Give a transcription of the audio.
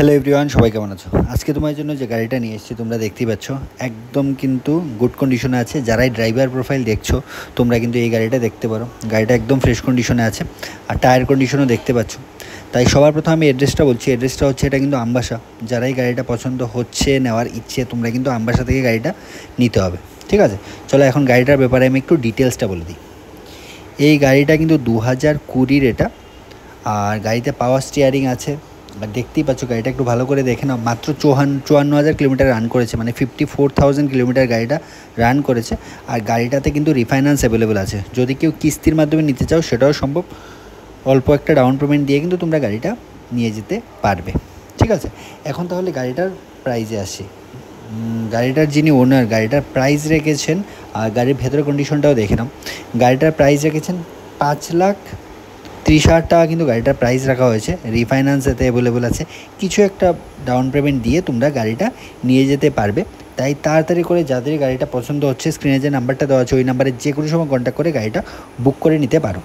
Hello everyone, সবাই কেমন আছো? আজকে তোমার জন্য যে গাড়িটা নিয়ে এসেছি তোমরা দেখতেই পাচ্ছ, একদম কিন্তু গুড কন্ডিশনে আছে। যারাই ড্রাইভার প্রোফাইল দেখছো তোমরা কিন্তু এই গাড়িটা দেখতে পারো। গাড়িটা একদম ফ্রেশ কন্ডিশনে আছে আর টায়ার কন্ডিশনও দেখতে পাচ্ছ। তাই সবার প্রথম আমি অ্যাড্রেসটা বলছি। অ্যাড্রেসটা হচ্ছে এটা কিন্তু আমবাসা। যারাই গাড়িটা পছন্দ হচ্ছে, নেওয়ার ইচ্ছে, তোমরা কিন্তু আমবাসা থেকে গাড়িটা নিতে হবে, ঠিক আছে? চলো এখন গাড়িটার ব্যাপারে আমি একটু ডিটেলসটা বলে দিই। এই গাড়িটা কিন্তু 2020 এটা, আর গাড়িতে পাওয়ার স্টিয়ারিং আছে। আর দেখতেই পাচ্ছ গাড়িটা একটু ভালো করে দেখে নাও। মাত্র 54,000 কিলোমিটার রান করেছে, মানে 54,000 কিলোমিটার গাড়িটা রান করেছে। আর গাড়িটাতে কিন্তু রিফাইন্যান্স অ্যাভেলেবেল আছে। যদি কেউ কিস্তির মাধ্যমে নিতে চাও সেটাও সম্ভব। অল্প একটা ডাউন পেমেন্ট দিয়ে কিন্তু তোমরা গাড়িটা নিয়ে যেতে পারবে, ঠিক আছে? এখন তাহলে গাড়িটার প্রাইজে আসি। গাড়িটার যিনি ওনার গাড়িটার প্রাইস রেখেছেন, আর গাড়ির ভেতরের কন্ডিশনটাও দেখে নাও। গাড়িটার প্রাইস রেখেছেন 5,30,000 টাকা কিন্তু গাড়িটার প্রাইস রাখা হয়েছে। রিফাইন্যান্স এতে অ্যাভেলেবল আছে। কিছু একটা ডাউন পেমেন্ট দিয়ে তোমরা গাড়িটা নিয়ে যেতে পারবে। তাই তাড়াতাড়ি করে যাদের গাড়িটা পছন্দ হচ্ছে, স্ক্রিনে যে নাম্বারটা দেওয়া আছে ওই নাম্বারে যে কোনো সময় কন্ট্যাক্ট করে গাড়িটা বুক করে নিতে পারো।